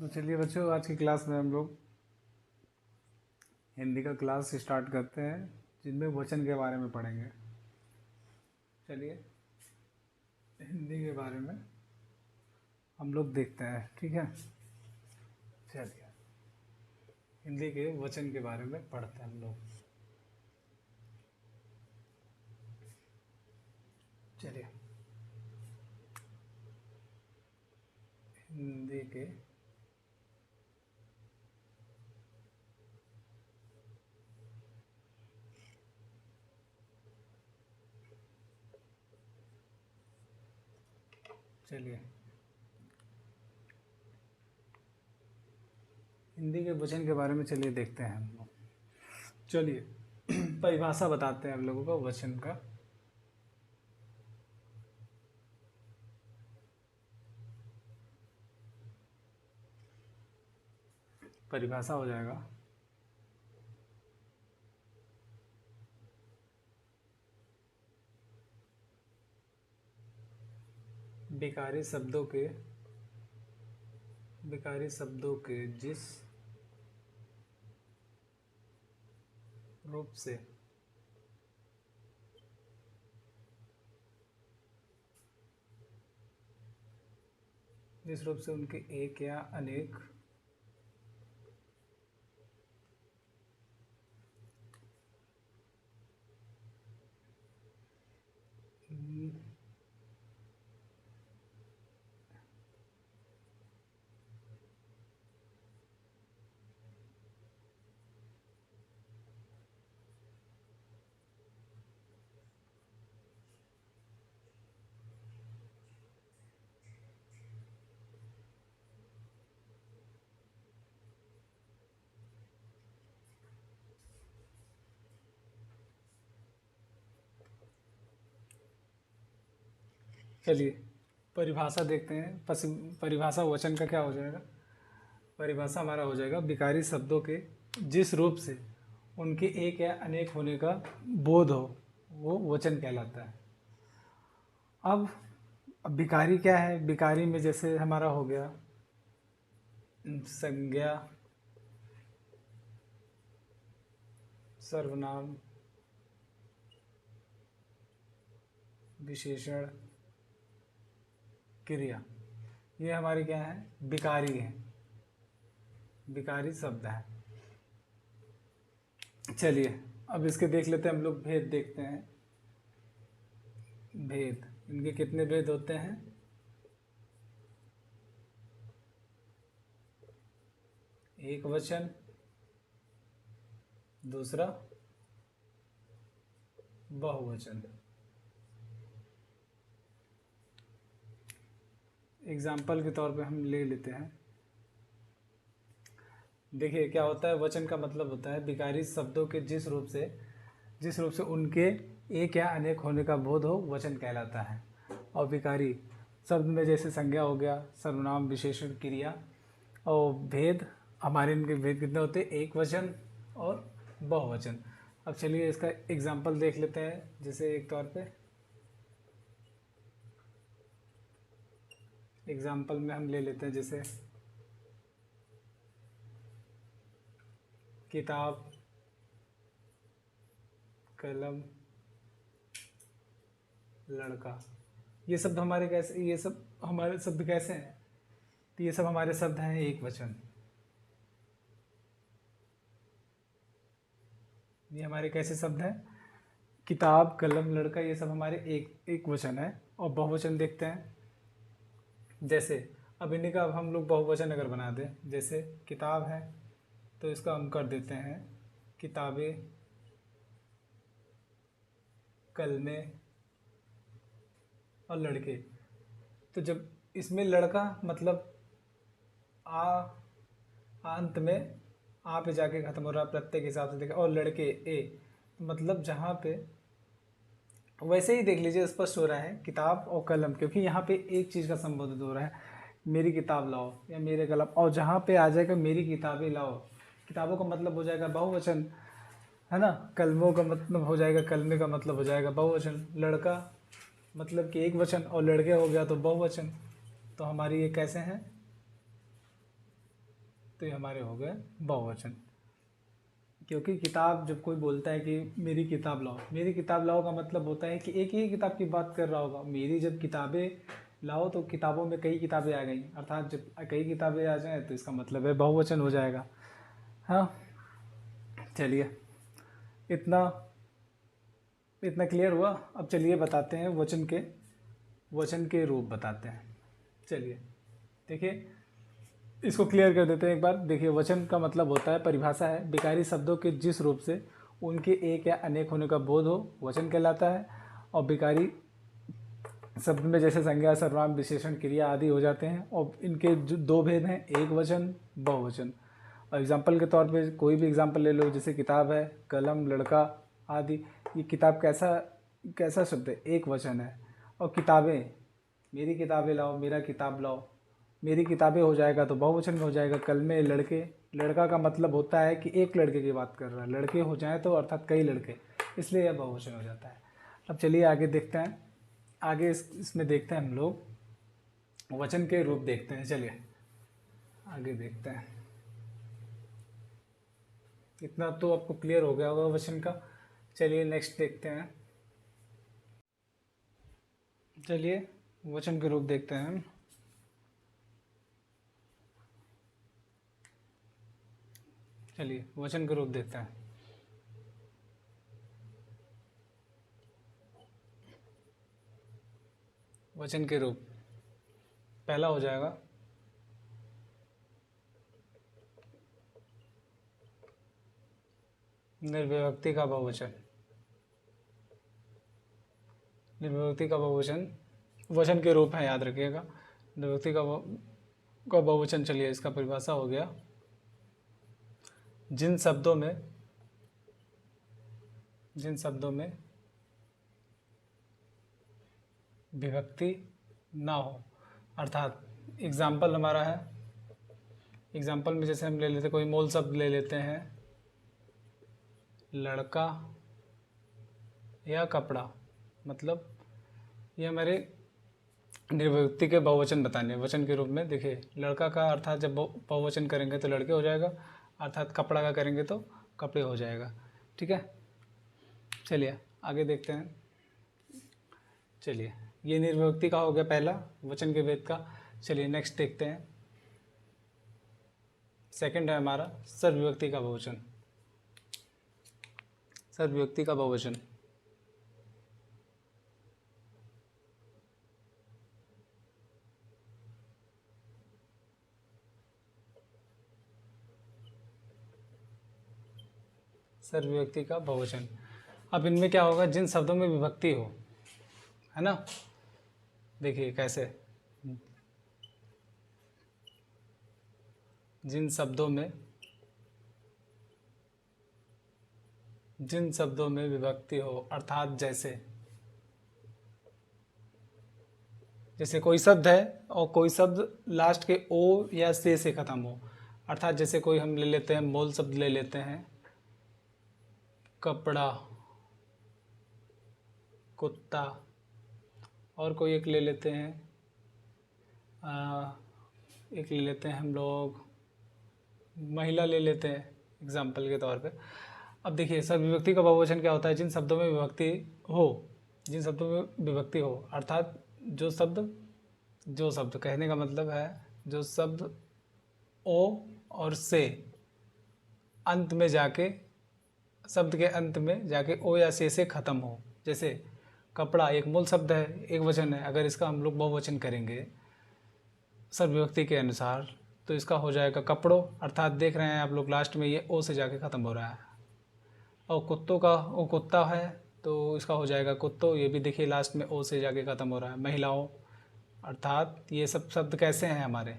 तो चलिए बच्चों, आज की क्लास में हम लोग हिंदी का क्लास स्टार्ट करते हैं, जिनमें वचन के बारे में पढ़ेंगे। चलिए हिंदी के बारे में हम लोग देखते हैं, ठीक है। चलिए हिंदी के वचन के बारे में पढ़ते हैं हम लोग। चलिए हिंदी के चलिए हिंदी के वचन के बारे में चलिए देखते हैं हम लोग। चलिए परिभाषा बताते हैं हम लोगों को वचन का। परिभाषा हो जाएगा विकारी शब्दों के जिस रूप से उनके एक या अनेक चलिए परिभाषा देखते हैं। परिभाषा वचन का क्या हो जाएगा? परिभाषा हमारा हो जाएगा विकारी शब्दों के जिस रूप से उनके एक या अनेक होने का बोध हो, वो वचन कहलाता है। अब विकारी क्या है? विकारी में जैसे हमारा हो गया संज्ञा, सर्वनाम, विशेषण, क्रिया, ये हमारी क्या है? विकारी है, विकारी शब्द है। चलिए अब इसके देख लेते हैं हम लोग, भेद देखते हैं। भेद, इनके कितने भेद होते हैं? एक वचन, दूसरा बहुवचन। एग्जाम्पल के तौर पे हम ले लेते हैं। देखिए क्या होता है, वचन का मतलब होता है विकारी शब्दों के जिस रूप से उनके एक या अनेक होने का बोध हो, वचन कहलाता है। और विकारी शब्द में जैसे संज्ञा हो गया, सर्वनाम, विशेषण, क्रिया। और भेद, हमारे इनके भेद कितने होते हैं? एक वचन और बहुवचन। अब चलिए इसका एग्जाम्पल देख लेते हैं। जैसे एक तौर पे एग्जाम्पल में हम ले लेते हैं, जैसे किताब, कलम, लड़का। ये शब्द हमारे कैसे, ये सब हमारे शब्द कैसे हैं? तो ये सब हमारे शब्द हैं एक वचन। ये हमारे कैसे शब्द हैं? किताब, कलम, लड़का, ये सब हमारे एक वचन है। और बहुवचन देखते हैं। जैसे अब इन्हीं का हम लोग बहुवचन अगर बना दें, जैसे किताब है तो इसका हम कर देते हैं किताबें, कलमें और लड़के। तो जब इसमें लड़का मतलब आ अंत में आ पे जाके खत्म हो रहा है प्रत्यय के हिसाब से देखा, और लड़के ए, मतलब जहाँ पे वैसे ही देख लीजिए स्पष्ट हो रहा है किताब और कलम, क्योंकि यहाँ पे एक चीज़ का संबोधित हो रहा है, मेरी किताब लाओ या मेरे कलम। और जहाँ पे आ जाएगा मेरी किताबें लाओ, किताबों का मतलब हो जाएगा बहुवचन, है ना। कलमों का मतलब हो जाएगा, कलमे का मतलब हो जाएगा बहुवचन। लड़का मतलब कि एक वचन, और लड़के हो गया तो बहुवचन। तो हमारी ये कैसे हैं? तो ये हमारे हो गए बहुवचन। क्योंकि किताब, जब कोई बोलता है कि मेरी किताब लाओ, मेरी किताब लाओ का मतलब होता है कि एक ही किताब की बात कर रहा होगा। मेरी जब किताबें लाओ तो किताबों में कई किताबें आ गई, अर्थात जब कई किताबें आ जाएँ तो इसका मतलब है बहुवचन हो जाएगा। हाँ, चलिए, इतना इतना क्लियर हुआ। अब चलिए बताते हैं वचन के रूप बताते हैं। चलिए देखिए, इसको क्लियर कर देते हैं एक बार। देखिए, वचन का मतलब होता है, परिभाषा है, विकारी शब्दों के जिस रूप से उनके एक या अनेक होने का बोध हो, वचन कहलाता है। और विकारी शब्द में जैसे संज्ञा, सर्वनाम, विशेषण, क्रिया आदि हो जाते हैं। और इनके जो दो भेद हैं, एक वचन, बहुवचन। और एग्जाम्पल के तौर पे कोई भी एग्जाम्पल ले लो, जैसे किताब है, कलम, लड़का आदि। ये किताब कैसा कैसा शब्द है? एक वचन है। और किताबें, मेरी किताबें लाओ, मेरा किताब लाओ, मेरी किताबें हो जाएगा तो बहुवचन में हो जाएगा। कल में लड़के, लड़का का मतलब होता है कि एक लड़के की बात कर रहा है, लड़के हो जाए तो अर्थात कई लड़के, इसलिए यह बहुवचन हो जाता है। अब चलिए आगे देखते हैं। आगे इसमें देखते हैं हम लोग वचन के रूप देखते हैं। चलिए आगे देखते हैं। इतना तो आपको क्लियर हो गया होगा वचन का। चलिए नेक्स्ट देखते हैं। चलिए वचन के रूप देखते हैं हम। चलिए वचन के रूप देखते हैं। वचन के रूप पहला हो जाएगा निर्विभक्ति का बहुवचन। निर्विभक्ति का बहुवचन वचन के रूप है, याद रखिएगा। निर्विभक्ति का बहुवचन, चलिए इसका परिभाषा हो गया, जिन शब्दों में विभक्ति ना हो। अर्थात एग्जाम्पल हमारा है, एग्जाम्पल में जैसे हम ले लेते, कोई मूल शब्द ले लेते हैं, लड़का या कपड़ा, मतलब ये हमारे निर्विभक्ति के बहुवचन बताने वचन के रूप में। देखिए, लड़का का अर्थात जब बहुवचन करेंगे तो लड़के हो जाएगा, अर्थात कपड़ा का करेंगे तो कपड़े हो जाएगा। ठीक है, चलिए आगे देखते हैं। चलिए, ये निर्विभक्ति का हो गया पहला, वचन के भेद का। चलिए नेक्स्ट देखते हैं। सेकंड है हमारा सर्वविभक्ति का बहुवचन। सर्वविभक्ति का बहुवचन, सर्वविभक्ति का बहुवचन। अब इनमें क्या होगा? जिन शब्दों में विभक्ति हो, है ना। देखिए कैसे, जिन शब्दों में विभक्ति हो, अर्थात जैसे कोई शब्द है और कोई शब्द लास्ट के ओ या से ख़त्म हो। अर्थात जैसे कोई हम ले लेते हैं, मूल शब्द ले लेते हैं, कपड़ा, कुत्ता, और कोई एक ले लेते हैं, हम लोग महिला ले लेते हैं एग्जाम्पल के तौर पे। अब देखिए, सर्वविभक्ति का बहुवचन क्या होता है? जिन शब्दों में विभक्ति हो, अर्थात जो शब्द कहने का मतलब है, जो शब्द ओ और से अंत में जाके, शब्द के अंत में जाके ओ या से ख़त्म हो। जैसे कपड़ा एक मूल शब्द है, एक वचन है, अगर इसका हम लोग बहुवचन करेंगे सर्वविभक्ति के अनुसार तो इसका हो जाएगा कपड़ों, अर्थात देख रहे हैं आप लोग लास्ट में ये ओ से जाके ख़त्म हो रहा है। और कुत्तों का, वो कुत्ता है तो इसका हो जाएगा कुत्तों, ये भी देखिए लास्ट में ओ से जाके ख़त्म हो रहा है। महिलाओं, अर्थात ये सब शब्द कैसे हैं हमारे,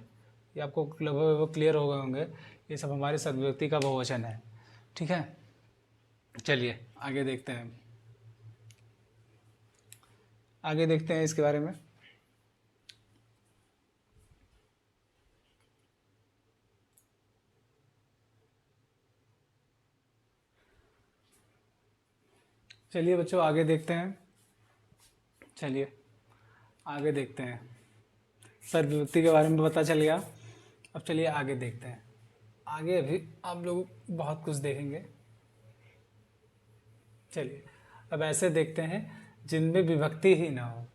ये आपको लगभग क्लियर हो गए होंगे, ये सब हमारे सर्वविभक्ति का बहुवचन है। ठीक है, चलिए आगे देखते हैं इसके बारे में। चलिए बच्चों आगे देखते हैं। सर्वविभक्ति के बारे में पता चल गया। अब चलिए आगे देखते हैं। आगे अभी आप लोग बहुत कुछ देखेंगे। चलिए अब ऐसे देखते हैं जिनमें विभक्ति ही ना हो,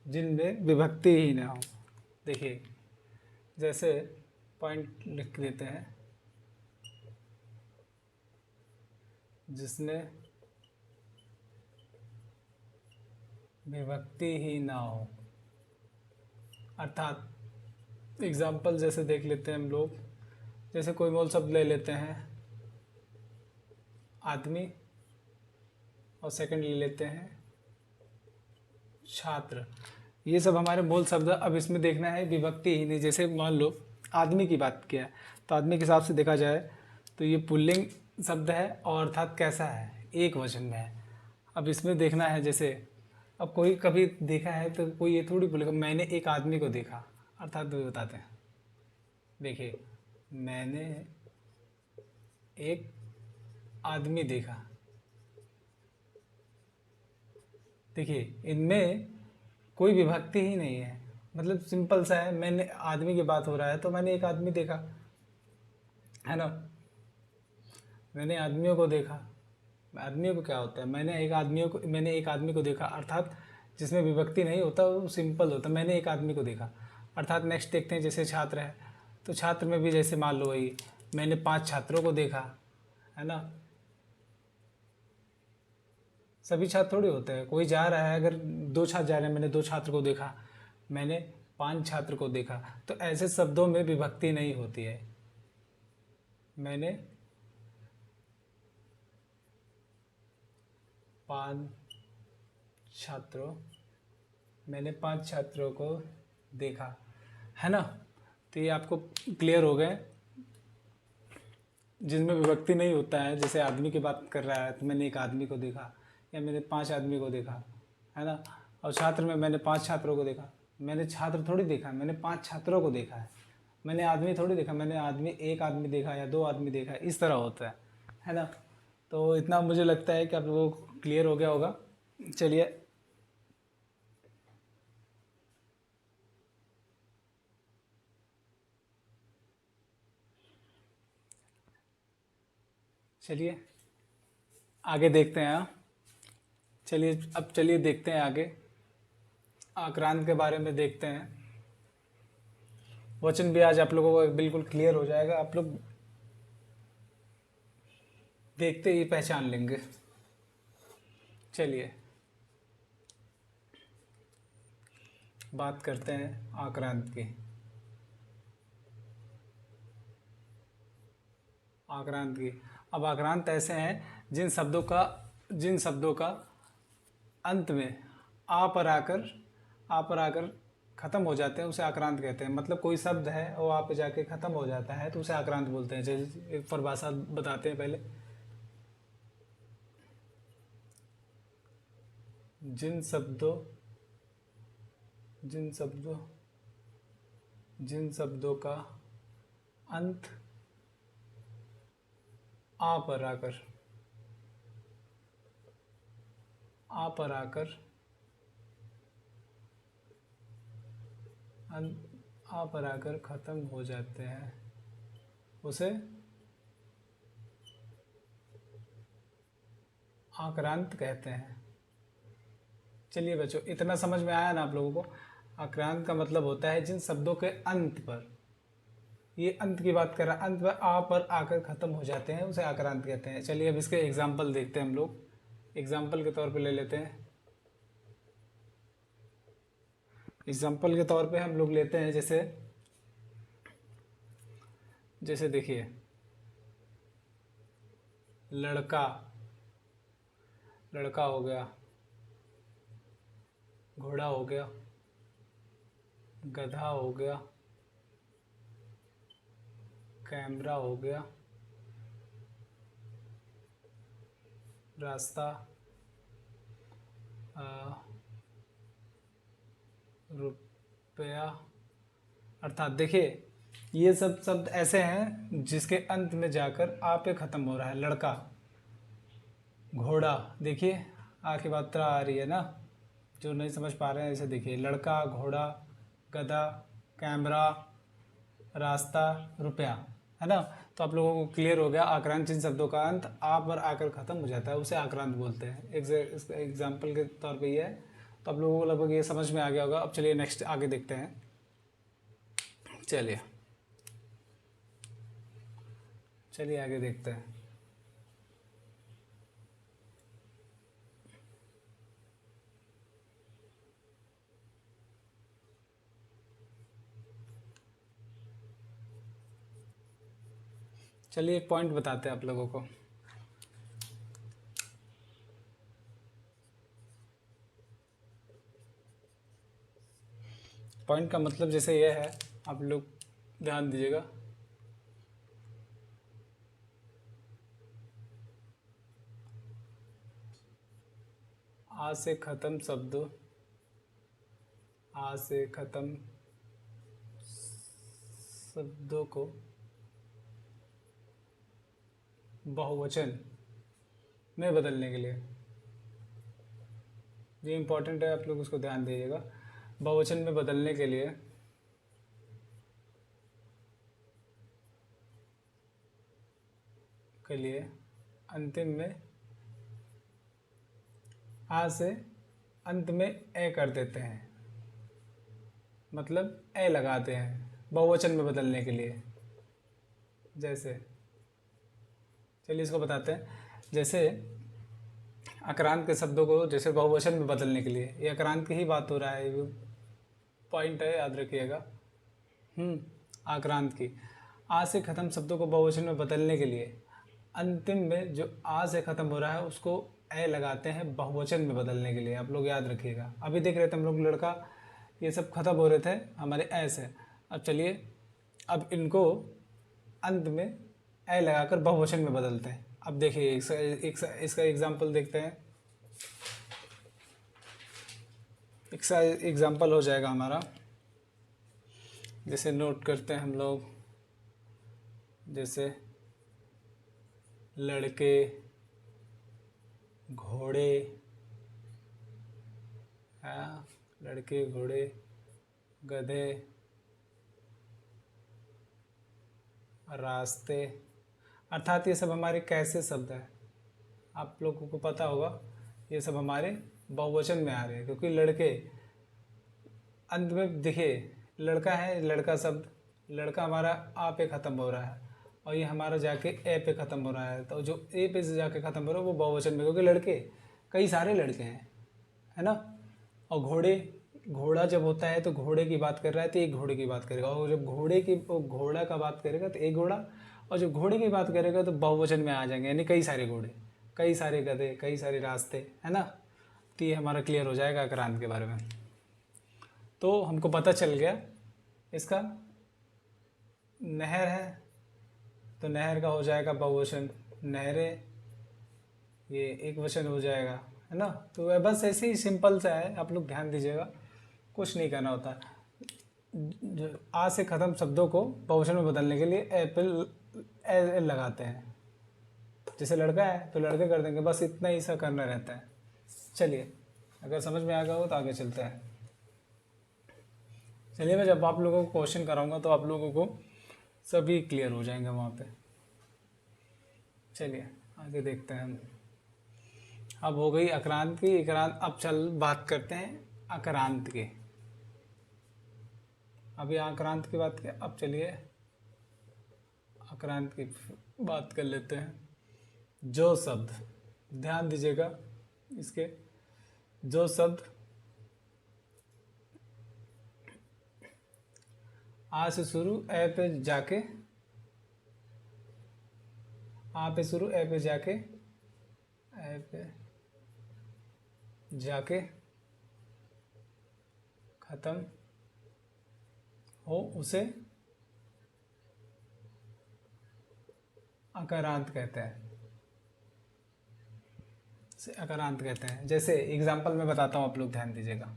जिनमें विभक्ति ही ना हो। देखिए जैसे पॉइंट लिख देते हैं, जिसमें विभक्ति ही ना हो, अर्थात एग्जाम्पल जैसे देख लेते हैं हम लोग। जैसे कोई मूल शब्द ले लेते हैं, आदमी, और सेकंड ले लेते हैं छात्र। ये सब हमारे मूल शब्द। अब इसमें देखना है विभक्ति ही नहीं। जैसे मान लो आदमी की बात किया, तो आदमी के हिसाब से देखा जाए तो ये पुल्लिंग शब्द है और अर्थात कैसा है, एक वचन में है। अब इसमें देखना है, जैसे अब कोई कभी देखा है तो कोई ये थोड़ी बोलेगा मैंने एक आदमी को देखा, अर्थात वो बताते हैं। देखिए मैंने एक आदमी देखा। देखिए इनमें कोई विभक्ति ही नहीं है, मतलब सिंपल सा है। मैंने आदमी की बात हो रहा है तो मैंने एक आदमी देखा, है ना। मैंने आदमियों को देखा, आदमियों को क्या होता है, मैंने एक आदमी को देखा, अर्थात जिसमें विभक्ति नहीं होता वो सिंपल होता है, मैंने एक आदमी को देखा अर्थात। नेक्स्ट देखते हैं, जैसे छात्र है तो छात्र में भी जैसे मान लो वही मैंने 5 छात्रों को देखा, है ना। सभी छात्र थोड़ी होते हैं, कोई जा रहा है, अगर 2 छात्र जा रहे हैं, मैंने 2 छात्र को देखा, मैंने 5 छात्र को देखा। तो ऐसे शब्दों में विभक्ति नहीं होती है। मैंने 5 छात्रों मैंने 5 छात्रों को देखा, है ना। तो ये आपको क्लियर हो गए। जिनमें विभक्ति नहीं होता है, जैसे आदमी की बात कर रहा है तो मैंने एक आदमी को देखा, या मैंने 5 आदमी को देखा, है ना। और छात्र में मैंने 5 छात्रों को देखा, मैंने छात्र थोड़ी देखा, मैंने 5 छात्रों को देखा है। मैंने आदमी थोड़ी देखा, मैंने एक आदमी देखा या 2 आदमी देखा, इस तरह होता है ना। तो इतना मुझे लगता है कि आप लोगों को क्लियर हो गया होगा। चलिए चलिए आगे देखते हैं। हाँ चलिए देखते हैं आगे, आक्रांत के बारे में देखते हैं। वचन भी आज आप लोगों को बिल्कुल क्लियर हो जाएगा, आप लोग देखते ही पहचान लेंगे। चलिए बात करते हैं आक्रांत की। आक्रांत की, अब आक्रांत ऐसे हैं जिन शब्दों का अंत में आ पर आकर ख़त्म हो जाते हैं, उसे आक्रांत कहते हैं। मतलब कोई शब्द है वो आ पे जाके ख़त्म हो जाता है तो उसे आक्रांत बोलते हैं। जैसे एक परिभाषा बताते हैं पहले। जिन शब्दों का अंत आ पर आकर ख़त्म हो जाते हैं, उसे आक्रांत कहते हैं। चलिए बच्चों, इतना समझ में आया ना आप लोगों को। आक्रांत का मतलब होता है जिन शब्दों के अंत पर, ये अंत की बात कर रहा है, अंत पर आ पर आकर ख़त्म हो जाते हैं, उसे आक्रांत कहते हैं। चलिए अब इसके एग्जाम्पल देखते हैं हम लोग। एग्जाम्पल के तौर पे ले लेते हैं। एग्जाम्पल के तौर पे हम लोग लेते हैं, जैसे देखिए लड़का हो गया, घोड़ा हो गया, गधा हो गया, कैमरा हो गया, रास्ता, रुपया। अर्थात देखिए ये सब शब्द ऐसे हैं जिसके अंत में जाकर आ पे ख़त्म हो रहा है। लड़का, घोड़ा, देखिए आ की मात्रा आ रही है ना, जो नहीं समझ पा रहे हैं इसे देखिए। लड़का, घोड़ा, गधा, कैमरा, रास्ता, रुपया, है ना। तो आप लोगों को क्लियर हो गया, आक्रांत जिन शब्दों का अंत आ पर आकर ख़त्म हो जाता है उसे आक्रांत बोलते हैं। इसका एग्जाम्पल के तौर पे ये है। तो आप लोगों को लगभग ये समझ में आ गया होगा। अब चलिए नेक्स्ट आगे देखते हैं। चलिए आगे देखते हैं। चलिए एक पॉइंट बताते हैं आप लोगों को। पॉइंट का मतलब जैसे यह है, आप लोग ध्यान दीजिएगा। आ से ख़त्म शब्दों, आ से ख़त्म शब्दों को बहुवचन में बदलने के लिए, ये इम्पोर्टेंट है, आप लोग उसको ध्यान दीजिएगा। बहुवचन में बदलने के लिए अंतिम में आ से अंत में ए कर देते हैं, मतलब ए लगाते हैं बहुवचन में बदलने के लिए। जैसे चलिए इसको बताते हैं। जैसे आक्रांत के शब्दों को जैसे बहुवचन में बदलने के लिए, ये आक्रांत की ही बात हो रहा है, ये पॉइंट है, याद रखिएगा। आक्रांत की आ से ख़त्म शब्दों को बहुवचन में बदलने के लिए अंतिम में जो आ से ख़त्म हो रहा है उसको ए लगाते हैं बहुवचन में बदलने के लिए। आप लोग याद रखिएगा। अभी देख रहे थे हम लोग लड़का, ये सब खत्म हो रहे थे हमारे ए से। अब चलिए अब इनको अंत में ए लगाकर बहुवचन में बदलते हैं। अब देखिए इसका एग्जाम्पल देखते हैं। इसका एग्जाम्पल हो जाएगा हमारा, जैसे नोट करते हैं हम लोग, जैसे लड़के, घोड़े, लड़के, घोड़े, गधे, रास्ते, अर्थात ये सब हमारे कैसे शब्द हैं। आप लोगों को पता होगा ये सब हमारे बहुवचन में आ रहे हैं, क्योंकि लड़के अंत में देखिए लड़का है, लड़का शब्द, लड़का हमारा आ पे ख़त्म हो रहा है और ये हमारा जाके ए पे ख़त्म हो रहा है। तो जो ए पे से जाके ख़त्म हो रहा है वो बहुवचन में, क्योंकि लड़के कई सारे लड़के हैं, है ना। और घोड़े, घोड़ा जब होता है तो घोड़े की बात कर रहा है तो एक घोड़े की बात करेगा, और जब घोड़ा का बात करेगा तो एक घोड़ा, और जब घोड़े की बात करेगा तो बहुवचन में आ जाएंगे, यानी कई सारे घोड़े, कई सारे गधे, कई सारे रास्ते, है ना। तो ये हमारा क्लियर हो जाएगा आक्रांत के बारे में। तो हमको पता चल गया इसका। नहर है तो नहर का हो जाएगा बहुवचन, नहरें, ये एक वचन हो जाएगा, है ना। तो वह बस ऐसे ही सिंपल सा है, आप लोग ध्यान दीजिएगा, कुछ नहीं करना होता। जो आ से ख़त्म शब्दों को बहुवचन में बदलने के लिए ए लगाते हैं। जैसे लड़का है तो लड़के कर देंगे, बस इतना ही सा करना रहता है। चलिए अगर समझ में आ गया हो तो आगे चलते हैं। चलिए मैं जब आप लोगों को क्वेश्चन कराऊंगा तो आप लोगों को सभी क्लियर हो जाएंगे वहाँ पे। चलिए आगे देखते हैं हम। अब हो गई आक्रांत की, इक्रांत। अब चल बात करते हैं आक्रांत की। अभी आक्रांत की बात किया, अब चलिए आक्रांत की बात कर लेते हैं। जो शब्द, ध्यान दीजिएगा इसके, जो शब्द आ से शुरू ए पे जाके, आ पे शुरू ए पे जाके, ए पे जाके ख़त्म हो उसे आकारांत कहते हैं, इसे आकारांत कहते हैं। जैसे एग्जाम्पल मैं बताता हूँ, आप लोग ध्यान दीजिएगा।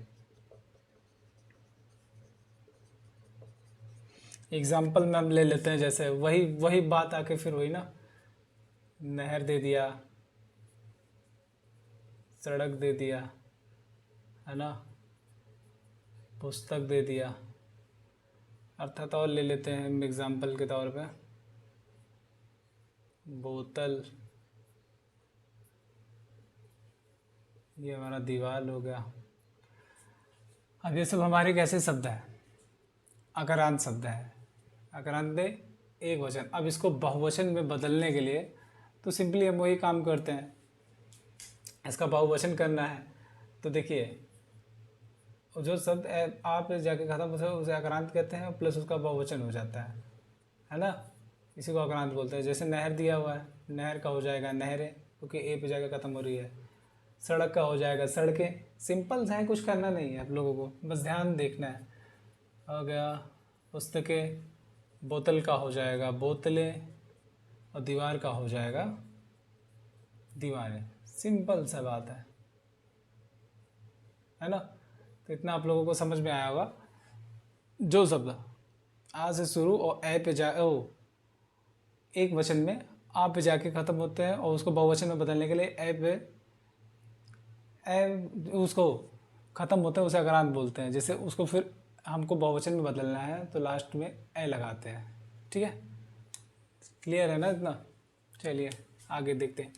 एग्जाम्पल में हम ले लेते हैं, जैसे वही बात आके फिर वही ना, नहर दे दिया, सड़क दे दिया, है ना, पुस्तक दे दिया। अर्थात और ले लेते हैं हम एग्जाम्पल के तौर पे, बोतल, ये हमारा दीवार हो गया। अब ये सब हमारे कैसे शब्द हैं? अकारांत शब्द है। अकारांत में एक वचन। अब इसको बहुवचन में बदलने के लिए तो सिंपली हम वही काम करते हैं, इसका बहुवचन करना है। तो देखिए, जो शब्द आप जाके खत्म होता है उसे अकारांत कहते हैं, प्लस उसका बहुवचन हो जाता है ना। इसी को अकारांत बोलते हैं। जैसे नहर दिया हुआ है, नहर का हो जाएगा नहरें, क्योंकि ए पे जाके ख़त्म हो रही है। सड़क का हो जाएगा सड़कें। सिंपल सा है, कुछ करना नहीं है आप लोगों को, बस ध्यान देखना है। हो गया पुस्तकें, बोतल का हो जाएगा बोतलें, और दीवार का हो जाएगा दीवारें। सिंपल सा बात है ना। तो इतना आप लोगों को समझ में आया होगा। जो शब्द आ से शुरू और ए पे जा ओ एक वचन में आ पे जाके ख़त्म होते हैं और उसको बहुवचन में बदलने के लिए ए पे उसको ख़त्म होता है उसे अकारांत बोलते हैं। जैसे उसको फिर हमको बहुवचन में बदलना है तो लास्ट में ए लगाते हैं। ठीक है, क्लियर है ना इतना? चलिए आगे देखते हैं।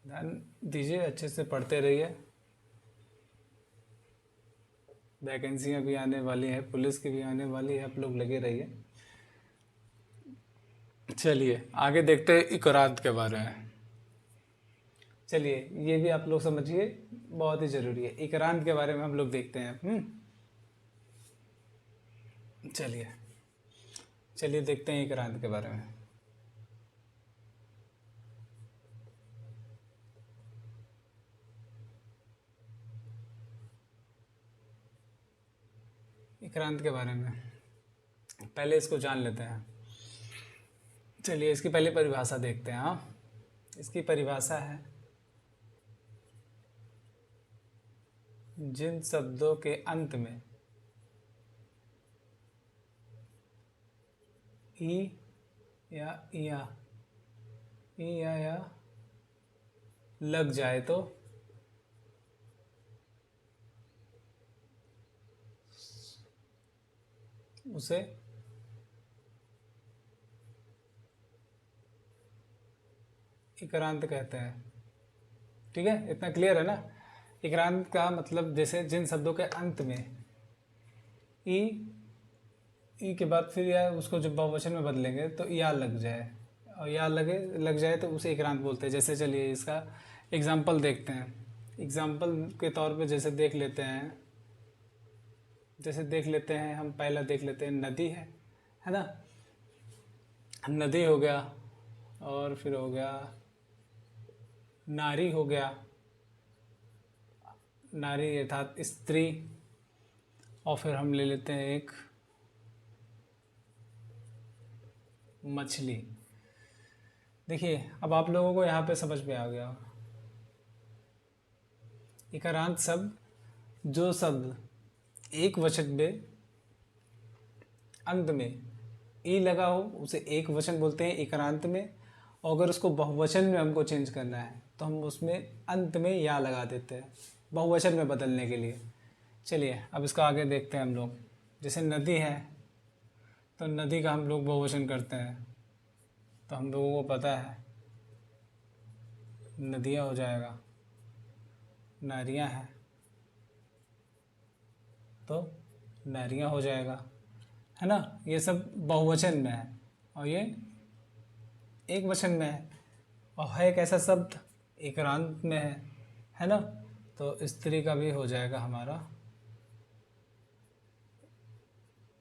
ध्यान दीजिए, अच्छे से पढ़ते रहिए। वैकेंसियाँ भी आने वाली हैं, पुलिस की भी आने वाली है, आप लोग लगे रहिए। चलिए आगे देखते हैं इकरात के बारे में। चलिए ये भी आप लोग समझिए, बहुत ही ज़रूरी है। इकरात के बारे में हम लोग देखते हैं। चलिए चलिए देखते हैं इकरात के बारे में। इकरात के बारे में पहले इसको जान लेते हैं। चलिए इसकी पहले परिभाषा देखते हैं। हाँ, इसकी परिभाषा है, जिन शब्दों के अंत में ई या लग जाए तो उसे इकरांत कहते हैं। ठीक है, इतना क्लियर है ना। इकरांत का मतलब, जैसे जिन शब्दों के अंत में ई के बाद फिर या उसको जब बहुवचन में बदलेंगे तो या लग जाए, और या लग जाए तो उसे इकरांत बोलते हैं। जैसे चलिए इसका एग्जाम्पल देखते हैं। एग्जाम्पल के तौर पे जैसे देख लेते हैं, हम पहला देख लेते हैं, नदी है ना। नदी हो गया, और फिर हो गया नारी, हो गया नारी अर्थात स्त्री, और फिर हम ले लेते हैं एक मछली। देखिए अब आप लोगों को यहाँ पे समझ में आ गया। इकारांत शब्द, जो शब्द एक वचन में अंत में ई लगा हो उसे एक वचन बोलते हैं इकारांत में, और अगर उसको बहुवचन में हमको चेंज करना है तो हम उसमें अंत में या लगा देते हैं बहुवचन में बदलने के लिए। चलिए अब इसका आगे देखते हैं हम लोग। जैसे नदी है तो नदी का हम लोग बहुवचन करते हैं, तो हम लोगों को पता है नदियाँ हो जाएगा, नारियाँ हैं तो नारियाँ हो जाएगा, है ना। ये सब बहुवचन में है और ये एक वचन में है, और है एक ऐसा शब्द इकरांत में है ना। तो स्त्री का भी हो जाएगा हमारा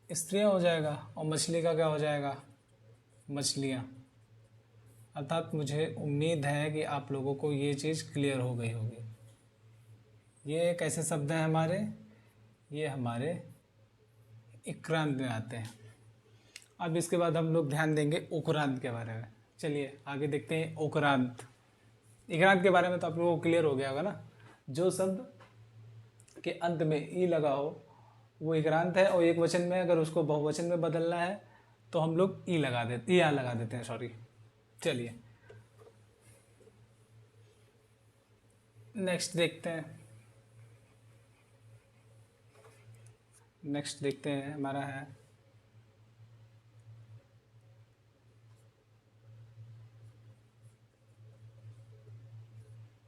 स्त्रियाँ हो जाएगा, और मछली का क्या हो जाएगा मछलियाँ। अर्थात मुझे उम्मीद है कि आप लोगों को ये चीज़ क्लियर हो गई होगी। ये कैसे शब्द हैं हमारे, ये हमारे इक्रांत में आते हैं। अब इसके बाद हम लोग ध्यान देंगे उक्रांत के बारे में। चलिए आगे देखते हैं उक्रांत। इक्रांत के बारे में तो आप लोगों को क्लियर हो गया होगा ना। जो शब्द के अंत में ई लगा हो वो इक्रांत है, और एक वचन में अगर उसको बहुवचन में बदलना है तो हम लोग ई लगा देते या लगा देते हैं, सॉरी। चलिए नेक्स्ट देखते हैं। नेक्स्ट देखते हैं, हमारा है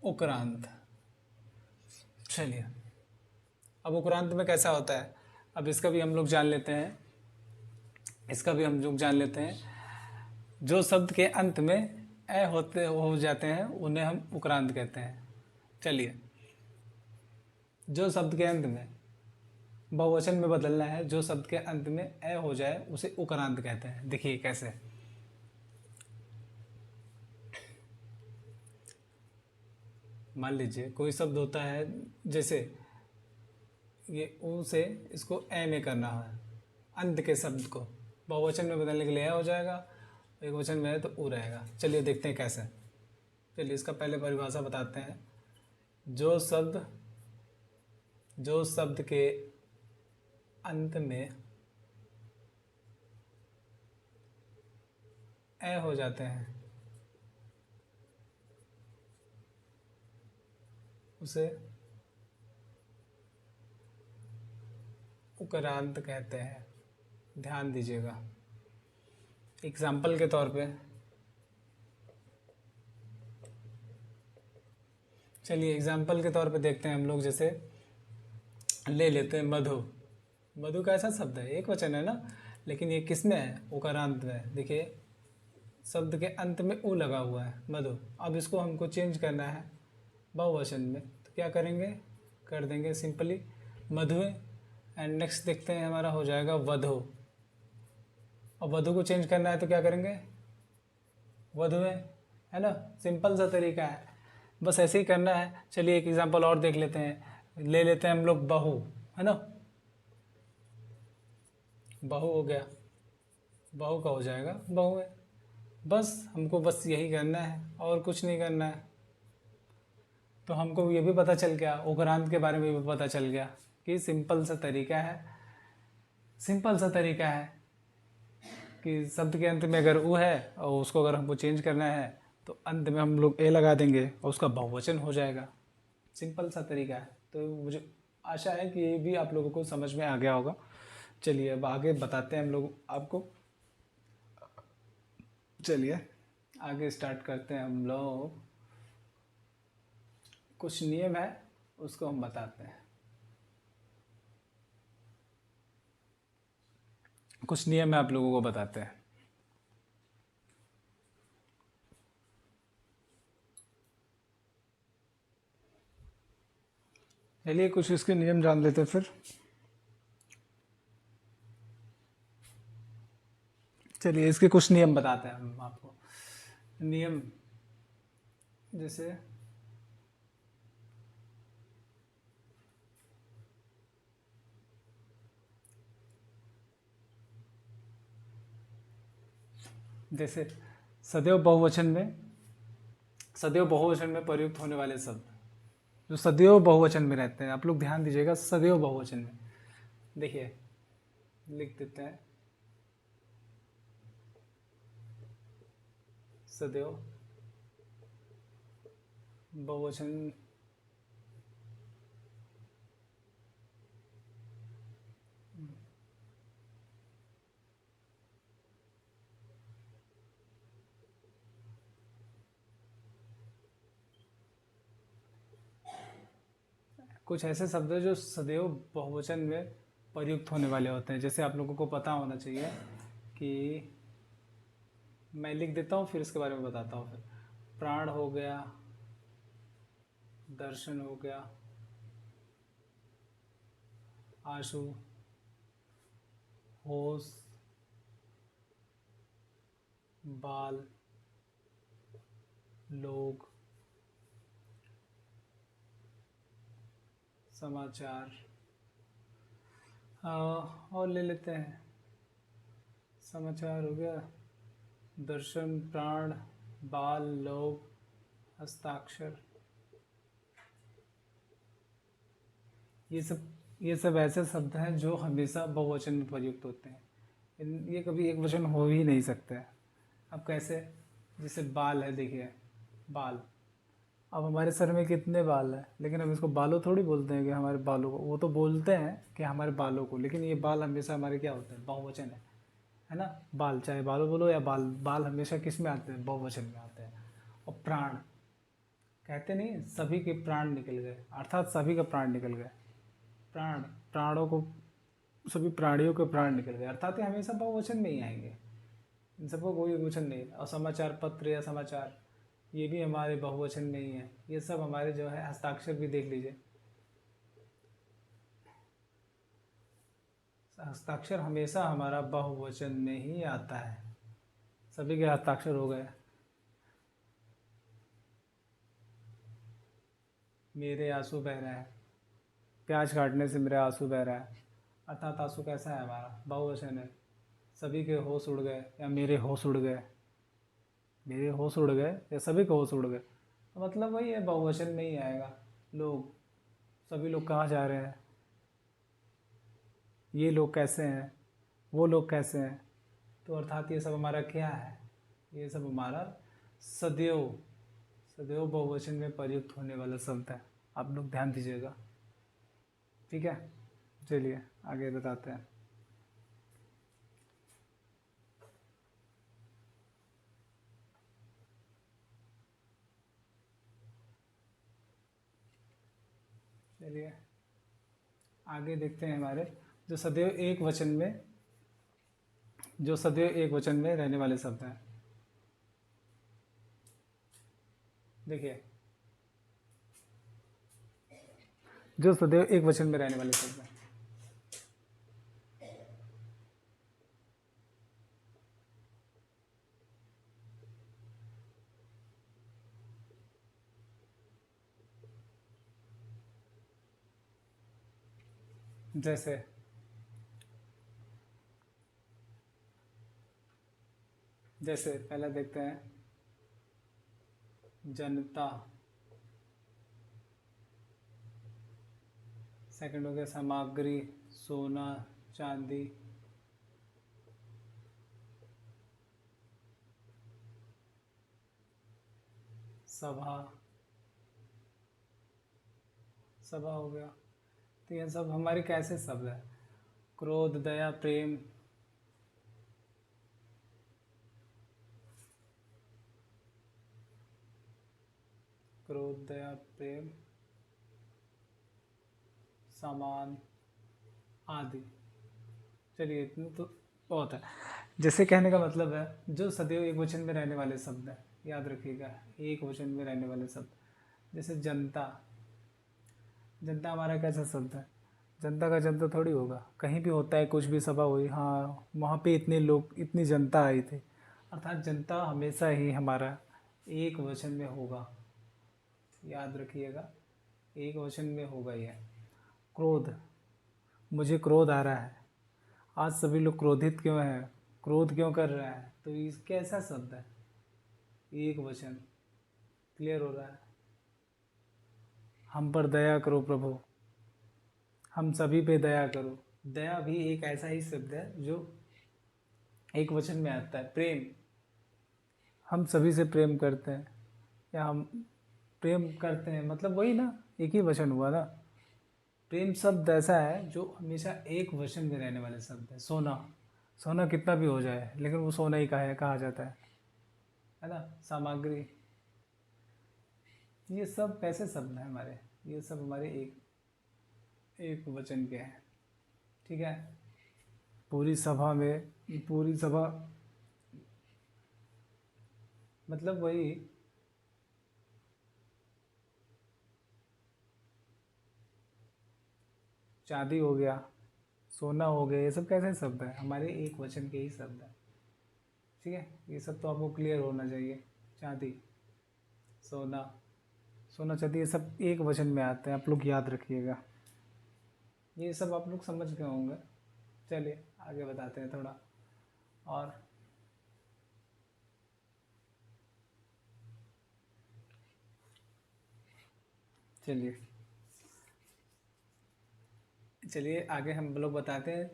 उक्रांत। चलिए, अब उक्रांत में कैसा होता है, अब इसका भी हम लोग जान लेते हैं। इसका भी हम लोग जान लेते हैं। जो शब्द के अंत में ए होते हो जाते हैं उन्हें हम उक्रांत कहते हैं। चलिए, जो शब्द के अंत में बहुवचन में बदलना है, जो शब्द के अंत में ए हो जाए उसे उक्रांत कहते हैं। देखिए कैसे, मान लीजिए कोई शब्द होता है, जैसे ये ऊ से इसको ए में करना है, अंत के शब्द को बहुवचन में बदलने के लिए ए हो जाएगा, एक वचन में है तो ऊ रहेगा। चलिए देखते हैं कैसे। चलिए इसका पहले परिभाषा बताते हैं। जो शब्द के अंत में ए हो जाते हैं उसे उक्रांत कहते हैं। ध्यान दीजिएगा। एग्जाम्पल के तौर पे, चलिए एग्जाम्पल के तौर पे देखते हैं हम लोग। जैसे ले लेते हैं मधु। मधु कैसा शब्द है, एक वचन है ना, लेकिन ये किस में है, उकारांत में है। देखिए शब्द के अंत में ऊ लगा हुआ है, मधु। अब इसको हमको चेंज करना है बहुवचन में, तो क्या करेंगे, कर देंगे सिंपली मधुए। एंड नेक्स्ट देखते हैं, हमारा हो जाएगा वधु। अब वधु को चेंज करना है तो क्या करेंगे, वधुए, है ना। सिंपल सा तरीका है, बस ऐसे ही करना है। चलिए एक एग्जांपल और देख लेते हैं। ले लेते हैं हम लोग बहू, है ना। बहू हो गया, बहू का हो जाएगा बहुए। बस हमको बस यही करना है और कुछ नहीं करना है। तो हमको ये भी पता चल गया, उक्रांत के बारे में भी पता चल गया कि सिंपल सा तरीका है, सिंपल सा तरीका है कि शब्द के अंत में अगर ऊ है और उसको अगर हमको चेंज करना है तो अंत में हम लोग ए लगा देंगे और उसका बहुवचन हो जाएगा। सिंपल सा तरीका है। तो मुझे आशा है कि ये भी आप लोगों को समझ में आ गया होगा। चलिए अब आगे बताते हैं हम लोग आपको। चलिए आगे स्टार्ट करते हैं हम लोग। कुछ नियम है उसको हम बताते हैं। कुछ नियम है आप लोगों को बताते हैं। चलिए कुछ इसके नियम जान लेते हैं फिर। चलिए इसके कुछ नियम बताते हैं हम आपको। नियम जैसे जैसे सदैव बहुवचन में प्रयुक्त होने वाले शब्द जो सदैव बहुवचन में रहते हैं, आप लोग ध्यान दीजिएगा, सदैव बहुवचन में। देखिए लिख देते हैं, सदैव बहुवचन कुछ ऐसे शब्द हैं जो सदैव बहुवचन में प्रयुक्त होने वाले होते हैं। जैसे आप लोगों को पता होना चाहिए कि मैं लिख देता हूँ फिर इसके बारे में बताता हूँ। फिर प्राण हो गया, दर्शन हो गया, आंसू, होश, बाल, लोग, समाचार, और ले लेते हैं। समाचार हो गया, दर्शन, प्राण, बाल, लोग, हस्ताक्षर। ये सब ऐसे शब्द हैं जो हमेशा बहुवचन में प्रयुक्त होते हैं। ये कभी एक वचन हो ही नहीं सकते। अब कैसे, जैसे बाल है, देखिए बाल, अब हमारे सर में कितने बाल हैं, लेकिन हम इसको बालों थोड़ी बोलते हैं कि हमारे बालों को, वो तो बोलते हैं कि हमारे बालों को, लेकिन ये बाल हमेशा हमारे क्या होते हैं, बहुवचन है ना। बाल, चाहे बालों बोलो या बाल, बाल हमेशा किस में आते हैं, बहुवचन में आते हैं। और प्राण, कहते नहीं सभी के प्राण निकल गए, अर्थात सभी का प्राण निकल गए। प्राण, प्राणों को, सभी प्राणियों के प्राण निकल गए, अर्थात ये हमेशा बहुवचन में ही आएंगे, इन सबको कोई वचन नहीं। और समाचार पत्र या समाचार, ये भी हमारे बहुवचन में ही है। ये सब हमारे जो है, हस्ताक्षर भी देख लीजिए, हस्ताक्षर हमेशा हमारा बहुवचन में ही आता है। सभी के हस्ताक्षर हो गए। मेरे आंसू बह रहे हैं, प्याज काटने से मेरे आंसू बह रहा है, अर्थात आंसू कैसा है, हमारा बहुवचन है। सभी के होश उड़ गए या मेरे होश उड़ गए, मेरे होश उड़ गए या सभी के होश उड़ गए, तो मतलब वही है, बहुवचन में ही आएगा। लोग, सभी लोग कहाँ जा रहे हैं, ये लोग कैसे हैं, वो लोग कैसे हैं, तो अर्थात ये सब हमारा क्या है, ये सब हमारा सदैव, सदैव बहुवचन में प्रयुक्त होने वाला शब्द है। आप लोग ध्यान दीजिएगा, ठीक है। चलिए आगे बताते हैं। चलिए आगे देखते हैं हमारे, जो सदैव एक वचन में, जो सदैव एक वचन में रहने वाले शब्द हैं। देखिए, जो सदैव एक वचन में रहने वाले शब्द हैं, जैसे जैसे पहला देखते हैं, जनता। सेकंड हो गया सामग्री, सोना चांदी। सभा, सभा हो गया। तो ये सब हमारे कैसे शब्द है, क्रोध, दया, प्रेम, क्रोध, दया, प्रेम, समान आदि। चलिए इतना तो बहुत है। जैसे कहने का मतलब है, जो सदैव एक वचन में रहने वाले शब्द हैं, याद रखिएगा, एक वचन में रहने वाले शब्द। जैसे जनता, जनता हमारा कैसा शब्द है, जनता का जनता थोड़ी होगा, कहीं भी होता है, कुछ भी सभा हुई, हाँ वहाँ पे इतने लोग, इतनी जनता आई थी, अर्थात जनता हमेशा ही हमारा एक वचन में होगा, याद रखिएगा, एक वचन में होगा ये। क्रोध, मुझे क्रोध आ रहा है, आज सभी लोग क्रोधित क्यों हैं, क्रोध क्यों कर रहा है, तो ये कैसा शब्द है, एक वचन। क्लियर हो रहा है। हम पर दया करो प्रभु, हम सभी पे दया करो। दया भी एक ऐसा ही शब्द है जो एक वचन में आता है। प्रेम, हम सभी से प्रेम करते हैं, या हम प्रेम करते हैं, मतलब वही ना, एक ही वचन हुआ ना। प्रेम शब्द ऐसा है जो हमेशा एक वचन में रहने वाले शब्द है। सोना, सोना कितना भी हो जाए, लेकिन वो सोना ही कहा जाता है ना। सामग्री, ये सब कैसे शब्द हैं हमारे, ये सब हमारे एक एक वचन के हैं, ठीक है। पूरी सभा में, पूरी सभा मतलब वही, चांदी हो गया, सोना हो गया, ये सब कैसे शब्द है, हमारे एक वचन के ही शब्द है, ठीक है। ये सब तो आपको क्लियर होना चाहिए। चांदी, सोना, सोना चांदी, ये सब एक वचन में आते हैं, आप लोग याद रखिएगा, ये सब आप लोग समझ गए होंगे। चलिए आगे बताते हैं थोड़ा और। चलिए, चलिए आगे हम लोग बताते हैं,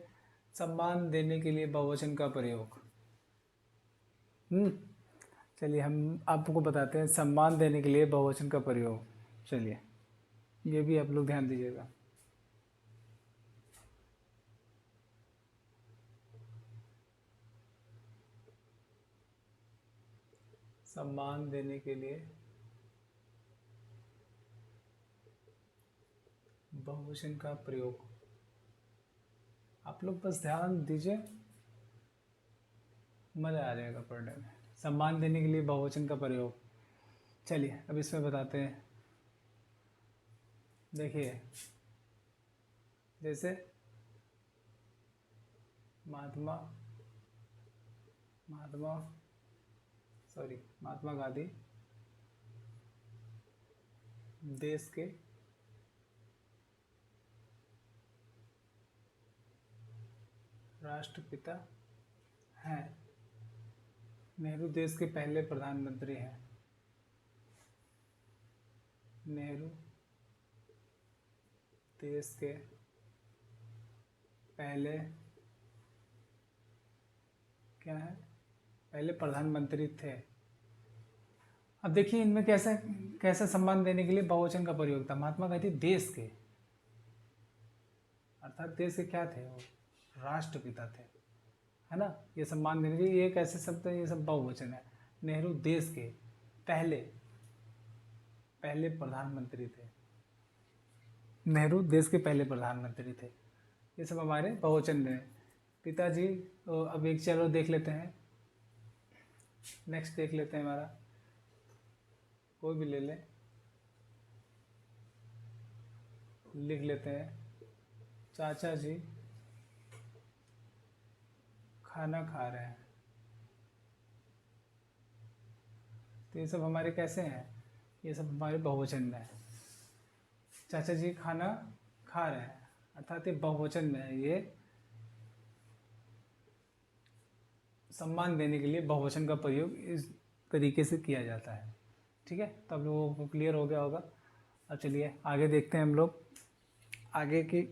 सम्मान देने के लिए बहुवचन का प्रयोग। चलिए हम आपको बताते हैं सम्मान देने के लिए बहुवचन का प्रयोग। चलिए ये भी आप लोग ध्यान दीजिएगा। सम्मान देने के लिए बहुवचन का प्रयोग। आप लोग बस ध्यान दीजिए, मज़ा आ जाएगा पढ़ने में। सम्मान देने के लिए बहुवचन का प्रयोग। चलिए अब इसमें बताते हैं। देखिए जैसे महात्मा महात्मा महात्मा गांधी देश के राष्ट्रपिता हैं। नेहरू देश के पहले प्रधानमंत्री हैं। नेहरू देश के पहले क्या है, पहले प्रधानमंत्री थे। अब देखिए इनमें कैसा कैसा सम्मान देने के लिए बहुवचन का प्रयोग था। महात्मा गांधी देश के, अर्थात देश के क्या थे, वो राष्ट्रपिता थे, है ना। ये सम्मान देने के लिए एक ऐसे शब्द है, ये सब बहुवचन है। नेहरू देश के पहले पहले प्रधानमंत्री थे। नेहरू देश के पहले प्रधानमंत्री थे। ये सब हमारे बहुवचन में। पिताजी, तो अब एक चलो देख लेते हैं, नेक्स्ट देख लेते हैं। हमारा कोई भी ले लें, लिख लेते हैं चाचा जी खाना खा रहे हैं। तो ये सब हमारे कैसे हैं, ये सब हमारे बहुवचन में है। चाचा जी खाना खा रहे हैं, अर्थात ये बहुवचन में है। ये सम्मान देने के लिए बहुवचन का प्रयोग इस तरीके से किया जाता है। ठीक है, तो आप लोगों को क्लियर हो गया होगा। अब चलिए आगे देखते हैं हम लोग, आगे की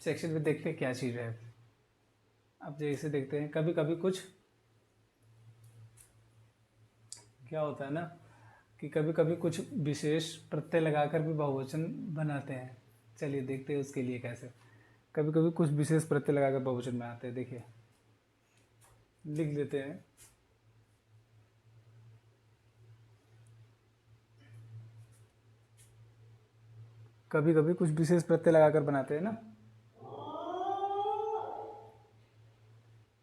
सेक्शन में देखते हैं क्या चीज़ है। अब जैसे देखते हैं कभी कभी कुछ क्या होता है ना, कि कभी कभी कुछ विशेष प्रत्यय लगाकर भी बहुवचन बनाते हैं। चलिए देखते हैं उसके लिए कैसे। कभी कभी कुछ विशेष प्रत्यय लगाकर बहुवचन बनाते हैं। देखिए लिख लेते हैं, कभी कभी कुछ विशेष प्रत्यय लगाकर बनाते हैं ना।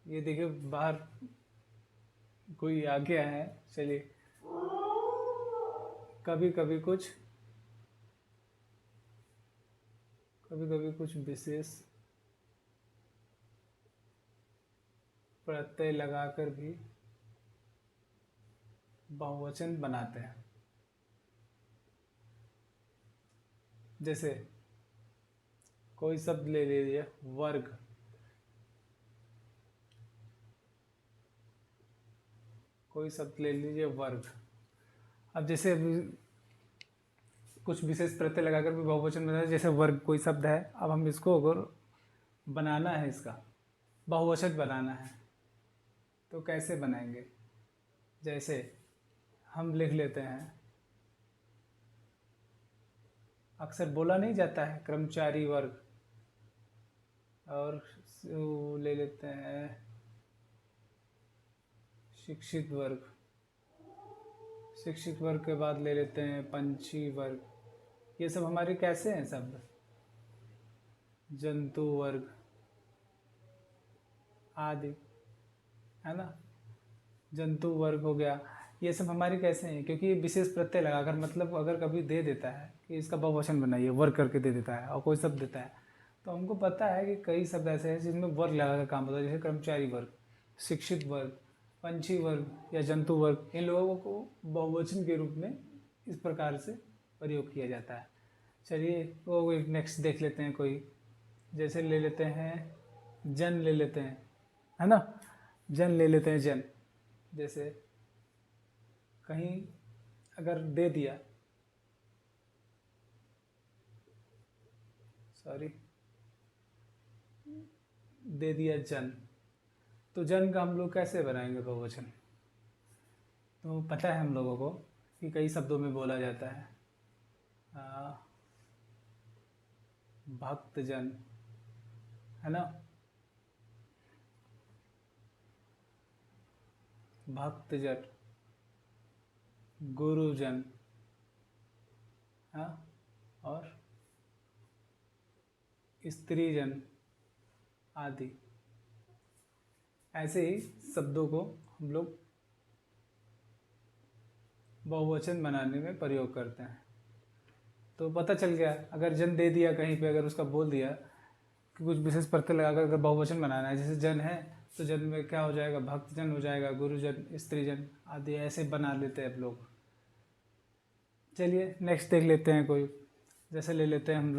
ये देखिए बाहर कोई आ गया है। चलिए कभी कभी कुछ विशेष प्रत्यय लगाकर भी बहुवचन बनाते हैं। जैसे कोई शब्द ले लीजिए, वर्ग। कोई शब्द ले लीजिए वर्ग। अब जैसे कुछ विशेष प्रत्यय लगाकर भी बहुवचन बनाते हैं। जैसे वर्ग कोई शब्द है, अब हम इसको अगर बनाना है, इसका बहुवचन बनाना है तो कैसे बनाएंगे। जैसे हम लिख लेते हैं, अक्सर बोला नहीं जाता है कर्मचारी वर्ग, और ले लेते हैं शिक्षित वर्ग। शिक्षित वर्ग के बाद ले लेते हैं पंछी वर्ग। ये सब हमारे कैसे हैं शब्द, जंतु वर्ग आदि, है ना। जंतु वर्ग हो गया। ये सब हमारे कैसे हैं, क्योंकि ये विशेष प्रत्यय लगाकर, मतलब अगर कभी दे देता है कि इसका बहुवचन बनाइए, वर्ग करके दे देता है, और कोई शब्द देता है, तो हमको पता है कि कई शब्द ऐसे हैं जिनमें वर्ग लगाकर काम होता है। जैसे कर्मचारी वर्ग, शिक्षित वर्ग, पंछी वर्ग या जंतु वर्ग, इन लोगों को बहुवचन के रूप में इस प्रकार से प्रयोग किया जाता है। चलिए वो एक नेक्स्ट देख लेते हैं। कोई जैसे ले लेते हैं जन, ले लेते हैं, है ना। जन ले लेते हैं, जन। जैसे कहीं अगर दे दिया, दे दिया जन, तो जन का हम लोग कैसे बनाएंगे बहुवचन। तो पता है हम लोगों को कि कई शब्दों में बोला जाता है आ, भक्तजन, है ना, भक्तजन, गुरुजन, हाँ, और स्त्रीजन आदि। ऐसे ही शब्दों को हम लोग बहुवचन बनाने में प्रयोग करते हैं। तो पता चल गया, अगर जन दे दिया कहीं पे, अगर उसका बोल दिया कि कुछ विशेष प्रत्यय लगाकर अगर बहुवचन बनाना है, जैसे जन है तो जन में क्या हो जाएगा, भक्तजन हो जाएगा, गुरुजन, स्त्रीजन आदि ऐसे बना लेते हैं अब लोग। चलिए नेक्स्ट देख लेते हैं कोई, जैसे ले लेते हैं हम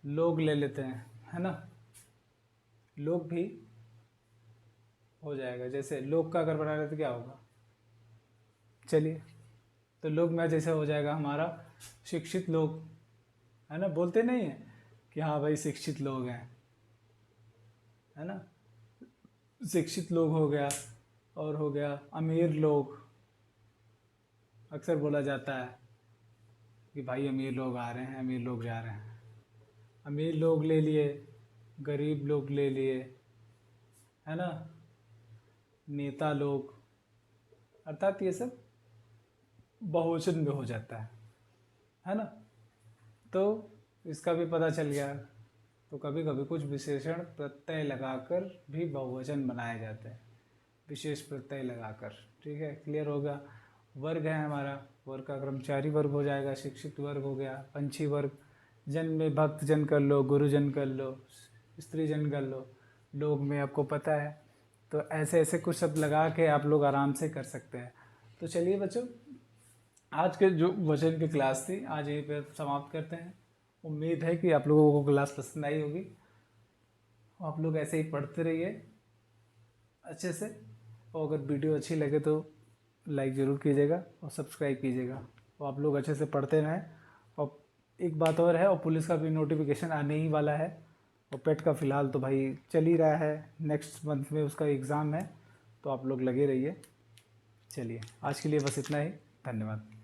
लोग ले लेते हैं, है ना। लोग भी हो जाएगा, जैसे लोग का अगर बना रहे तो क्या होगा, चलिए तो लोग में जैसे हो जाएगा हमारा शिक्षित लोग, है ना, बोलते नहीं है कि हाँ भाई शिक्षित लोग हैं, है ना, शिक्षित लोग हो गया। और हो गया अमीर लोग, अक्सर बोला जाता है कि भाई अमीर लोग आ रहे हैं, अमीर लोग जा रहे हैं। अमीर लोग ले लिए, गरीब लोग ले लिए, है ना, नेता लोग, अर्थात ये सब बहुवचन में हो जाता है ना। तो इसका भी पता चल गया। तो कभी कभी कुछ विशेषण प्रत्यय लगाकर भी बहुवचन बनाए जाते हैं, विशेष प्रत्यय लगाकर। ठीक है, क्लियर होगा। वर्ग है हमारा, वर्ग का कर्मचारी वर्ग हो जाएगा, शिक्षित वर्ग हो गया, पंछी वर्ग। जन में भक्त जन कर लो, गुरुजन कर लो, स्त्री जन कर लो, लोग में आपको पता है। तो ऐसे ऐसे कुछ शब्द लगा के आप लोग आराम से कर सकते हैं। तो चलिए बच्चों, आज के जो वचन की क्लास थी आज यहीं पर समाप्त करते हैं। उम्मीद है कि आप लोगों को क्लास पसंद आई होगी। आप लोग ऐसे ही पढ़ते रहिए अच्छे से, और अगर वीडियो अच्छी लगे तो लाइक ज़रूर कीजिएगा और सब्सक्राइब कीजिएगा। और आप लोग अच्छे से पढ़ते रहें। और एक बात और है, और पुलिस का भी नोटिफिकेशन आने ही वाला है, और पेट का फ़िलहाल तो भाई चल ही रहा है, नेक्स्ट मंथ में उसका एग्ज़ाम है, तो आप लोग लगे रहिए। चलिए आज के लिए बस इतना ही, धन्यवाद।